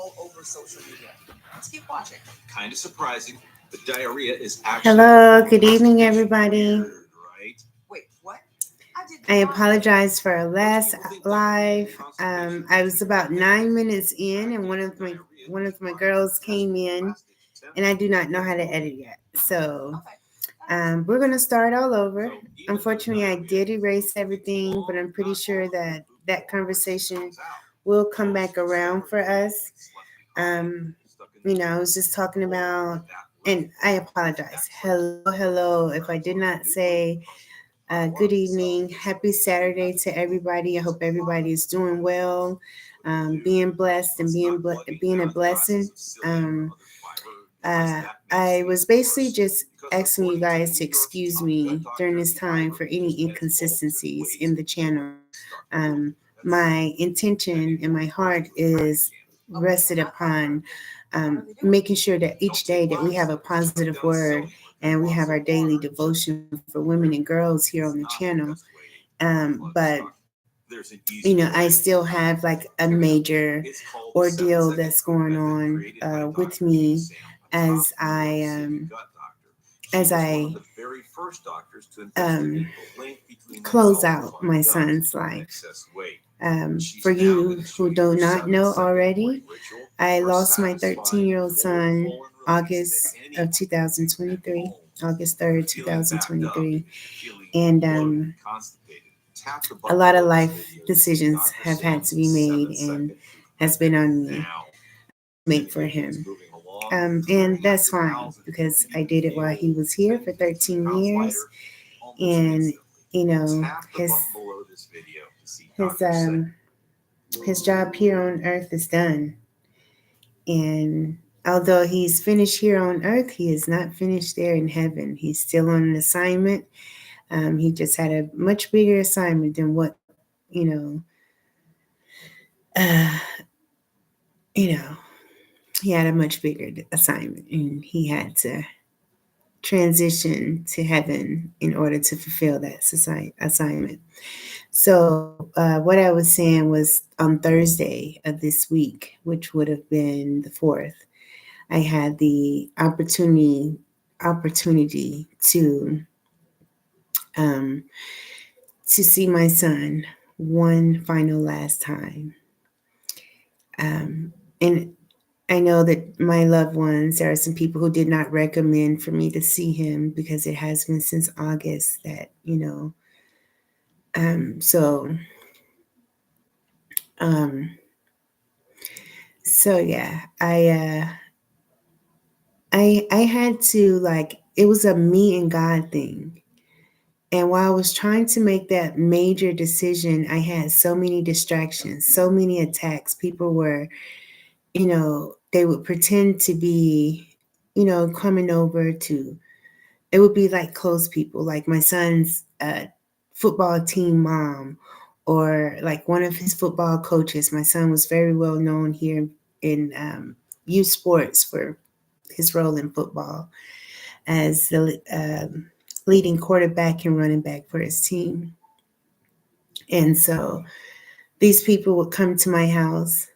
all over social media. Let's keep watching. Kind of surprising. The diarrhea is Hello, good evening, everybody. right? Wait, what? I apologize for our last live. I was about 9 minutes in, and one of my girls came in, and I do not know how to edit yet. So we're gonna start all over. Unfortunately, I did erase everything, but I'm pretty sure that that conversation will come back around for us. Um, I was just talking about, and I apologize. Hello, hello. If I did not say good evening, happy Saturday to everybody. I hope everybody is doing well, being blessed and being a blessing. Um, I was basically just asking you guys to excuse me during this time for any inconsistencies in the channel. My intention and my heart is rested upon making sure that each day that we have a positive word and we have our daily devotion for women and girls here on the channel. But I still have like a major ordeal that's going on with me as I um, close out my son's life. For you who do not know already, I lost my 13-year-old son August of 2023, August 3rd, 2023. And a lot of life decisions have had to be made and has been on me to make for him. And that's fine because I did it while he was here for 13 years. And, you know, his, um, his job here on earth is done. And although he's finished here on earth, he is not finished there in heaven. He's still on an assignment. He just had a much bigger assignment than what, you know, uh, you know, he had a much bigger assignment and he had to transition to heaven in order to fulfill that assignment. So, what I was saying was on Thursday of this week, which would have been the 4th, I had the opportunity um, to see my son one final last time. And I know that my loved ones, there are some people who did not recommend for me to see him because it has been since August that, so, um, so yeah, I had to like, it was a me and God thing. And while I was trying to make that major decision, I had so many distractions, so many attacks. People were, they would pretend to be, coming over to, it would be like close people, like my son's football team mom, or like one of his football coaches. My son was very well known here in youth sports for his role in football as the leading quarterback and running back for his team. And so these people would come to my house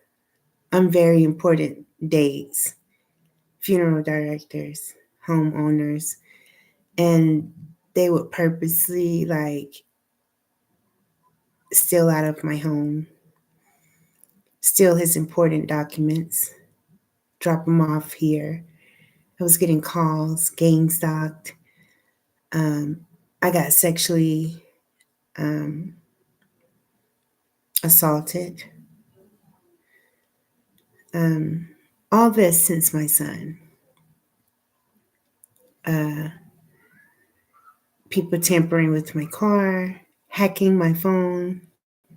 on very important days, funeral directors, homeowners, and they would purposely like steal out of my home, steal his important documents, drop them off here. I was getting calls, gang stalked. Um, I got sexually um, assaulted. Um, all this since my son. Uh, People tampering with my car, hacking my phone,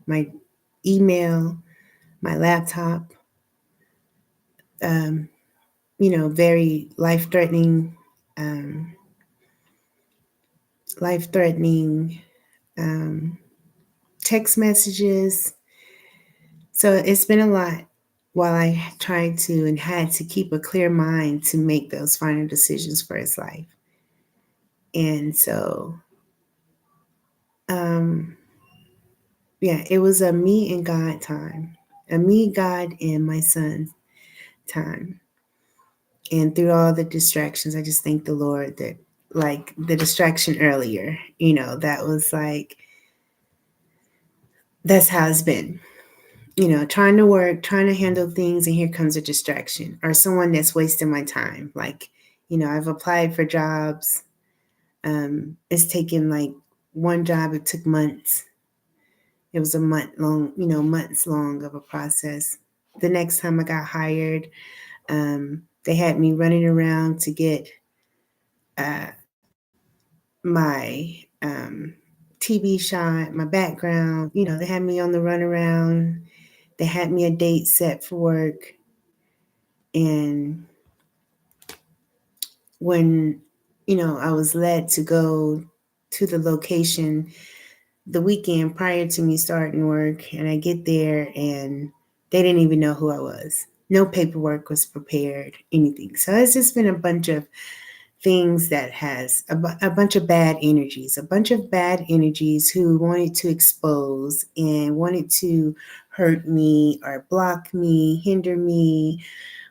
my email, my laptop. Um, very um, life-threatening um, text messages. So it's been a lot while I tried to and had to keep a clear mind to make those final decisions for his life. And so, um, yeah, it was a me and God time, a me, God, and my son time. And through all the distractions, I just thank the Lord that, like the distraction earlier, that was like, that's how it's been. Trying to work, trying to handle things, and here comes a distraction or someone that's wasting my time. Like, I've applied for jobs. It's taken like one job, it took months. It was a months long of a process. The next time I got hired, they had me running around to get uh, my TV shot, my background. They had me on the runaround. They had me a date set for work. And when, I was led to go to the location the weekend prior to me starting work, and I get there and they didn't even know who I was. No paperwork was prepared, anything. So it's just been a bunch of things that has a bunch of bad energies, who wanted to expose and wanted to hurt me or block me, hinder me,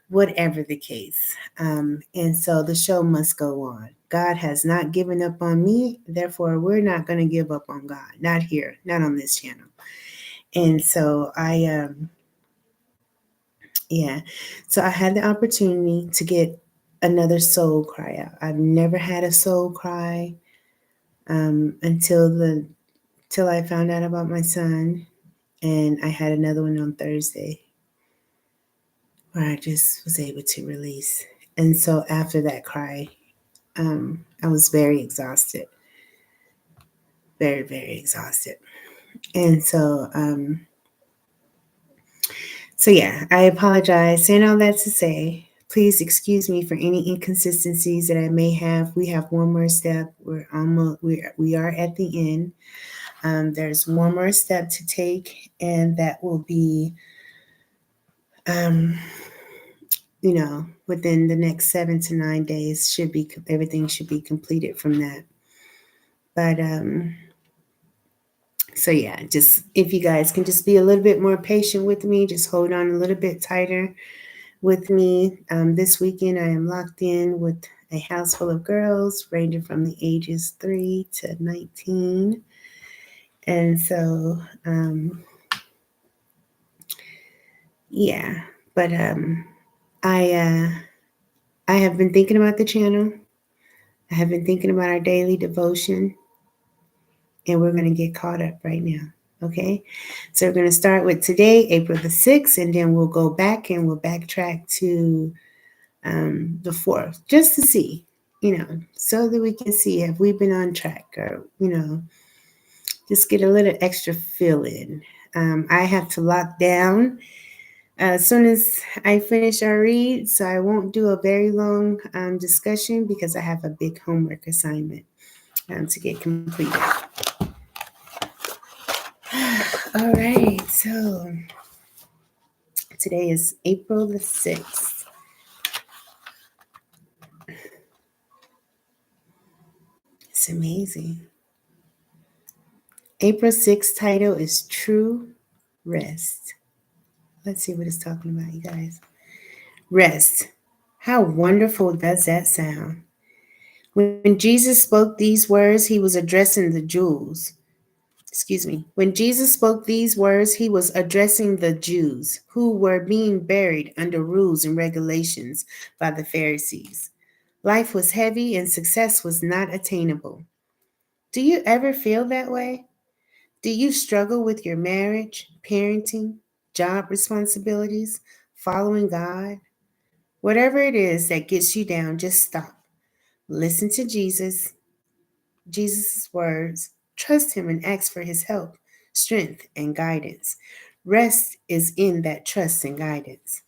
whatever the case. And so the show must go on. God has not given up on me. Therefore, we're not going to give up on God. Not here, not on this channel. And so so I had the opportunity to get another soul cry out. I've never had a soul cry till I found out about my son, and I had another one on Thursday where I just was able to release. And so after that cry, I was very exhausted, very, very exhausted. And so yeah, I apologize. Saying all that to say, please excuse me for any inconsistencies that I may have. We have one more step. We are at the end. There's one more step to take, and that will be, within the next 7 to 9 days. Everything should be completed from that. But so yeah, just if you guys can just be a little bit more patient with me, just hold on a little bit tighter with me. This weekend, I am locked in with a house full of girls ranging from the ages 3 to 19. And so, yeah, but I have been thinking about the channel. I have been thinking about our daily devotion, and we're going to get caught up right now. Okay, so we're going to start with today, April the 6th, and then we'll go back and we'll backtrack to the 4th, just to see, so that we can see if we've been on track, or, just get a little extra fill in. I have to lock down as soon as I finish our read, so I won't do a very long discussion because I have a big homework assignment to get completed. All right, so today is April the 6th. It's amazing. April 6th title is True Rest. Let's see what it's talking about, you guys. Rest. How wonderful does that sound? When Jesus spoke these words, he was addressing the Jews. When Jesus spoke these words, he was addressing the Jews who were being buried under rules and regulations by the Pharisees. Life was heavy and success was not attainable. Do you ever feel that way? Do you struggle with your marriage, parenting, job responsibilities, following God? Whatever it is that gets you down, just stop. Listen to Jesus' words. Trust him and ask for his help, strength, and guidance. Rest is in that trust and guidance.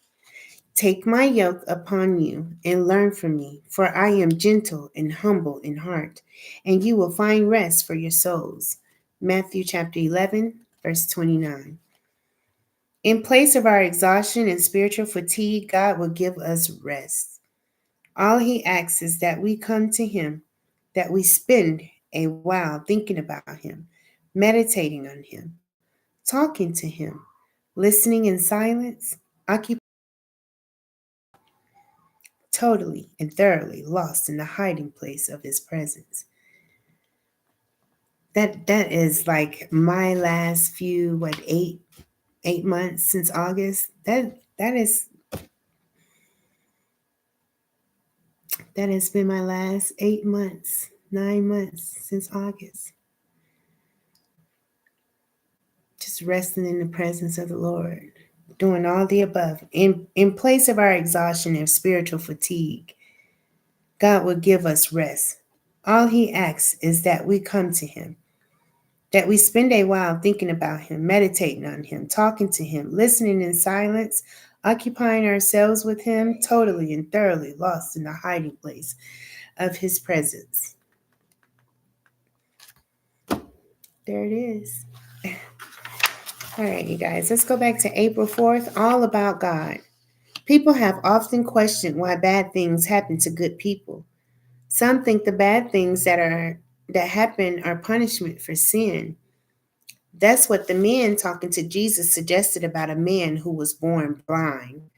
Take my yoke upon you and learn from me, for I am gentle and humble in heart, and you will find rest for your souls. Matthew chapter 11, verse 29. In place of our exhaustion and spiritual fatigue, God will give us rest. All he asks is that we come to him, that we spend a while thinking about him, meditating on him, talking to him, listening in silence, occupying totally and thoroughly lost in the hiding place of his presence. That is like my last few, 8 months since August. That has been my last 8 months, 9 months since August. Just resting in the presence of the Lord, doing all the above. In place of our exhaustion and spiritual fatigue, God will give us rest. All He asks is that we come to Him, that we spend a while thinking about Him, meditating on Him, talking to Him, listening in silence, occupying ourselves with Him, totally and thoroughly lost in the hiding place of His presence. There it is. All right, you guys, let's go back to April 4th, all about God. People have often questioned why bad things happen to good people. Some think the bad things that happen are punishment for sin. That's what the men talking to Jesus suggested about a man who was born blind.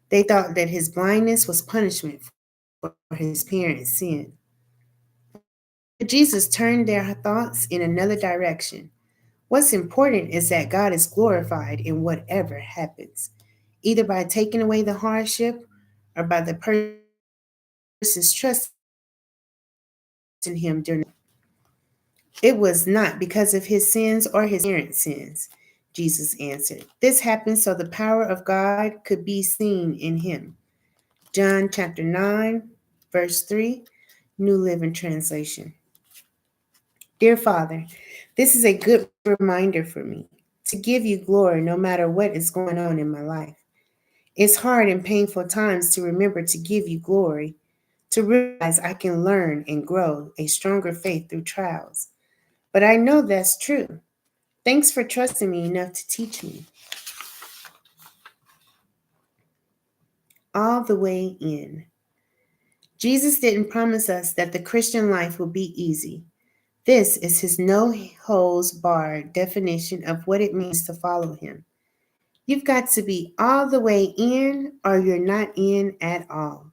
They thought that his blindness was punishment for his parents' sin. But Jesus turned their thoughts in another direction. What's important is that God is glorified in whatever happens, either by taking away the hardship or by the person's trust in Him during. It was not because of his sins or his parents' sins, Jesus answered. This happened so the power of God could be seen in him. John chapter 9, verse 3, New Living Translation. Dear Father, this is a good reminder for me to give you glory no matter what is going on in my life. It's hard and painful times to remember to give you glory, to realize I can learn and grow a stronger faith through trials. But I know that's true. Thanks for trusting me enough to teach me. All the way in. Jesus didn't promise us that the Christian life will be easy. This is his no-holds-barred definition of what it means to follow him. You've got to be all the way in or you're not in at all.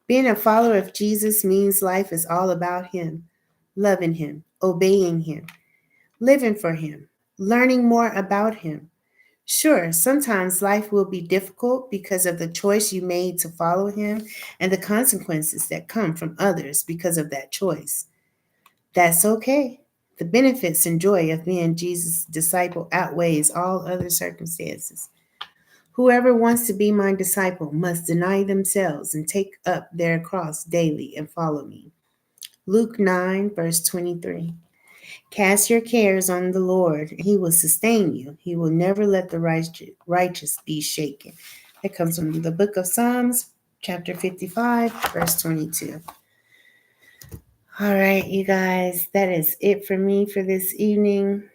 Being a follower of Jesus means life is all about him, loving him, obeying him, living for him, learning more about him. Sure, sometimes life will be difficult because of the choice you made to follow him and the consequences that come from others because of that choice. That's okay. The benefits and joy of being Jesus' disciple outweighs all other circumstances. Whoever wants to be my disciple must deny themselves and take up their cross daily and follow me. Luke 9, verse 23. Cast your cares on the Lord, and he will sustain you. He will never let the righteous be shaken. That comes from the book of Psalms, chapter 55, verse 22. All right, you guys, that is it for me for this evening.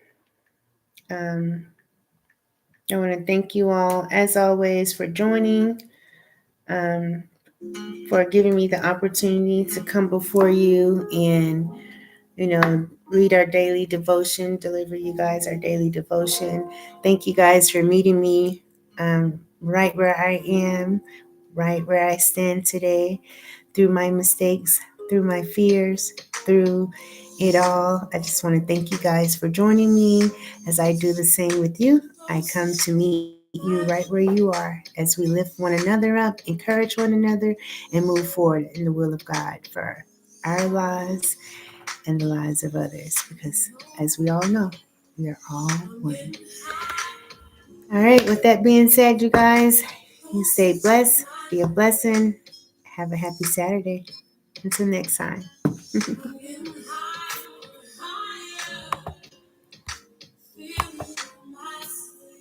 I want to thank you all, as always, for joining, for giving me the opportunity to come before you and, read our daily devotion, deliver you guys our daily devotion. Thank you guys for meeting me right where I am, right where I stand today, through my mistakes, through my fears, through it all. I just want to thank you guys for joining me. As I do the same with you, I come to meet you right where you are as we lift one another up, encourage one another, and move forward in the will of God for our lives and the lives of others. Because as we all know, we are all one. All right, with that being said, you guys, you stay blessed, be a blessing, have a happy Saturday. Until next time.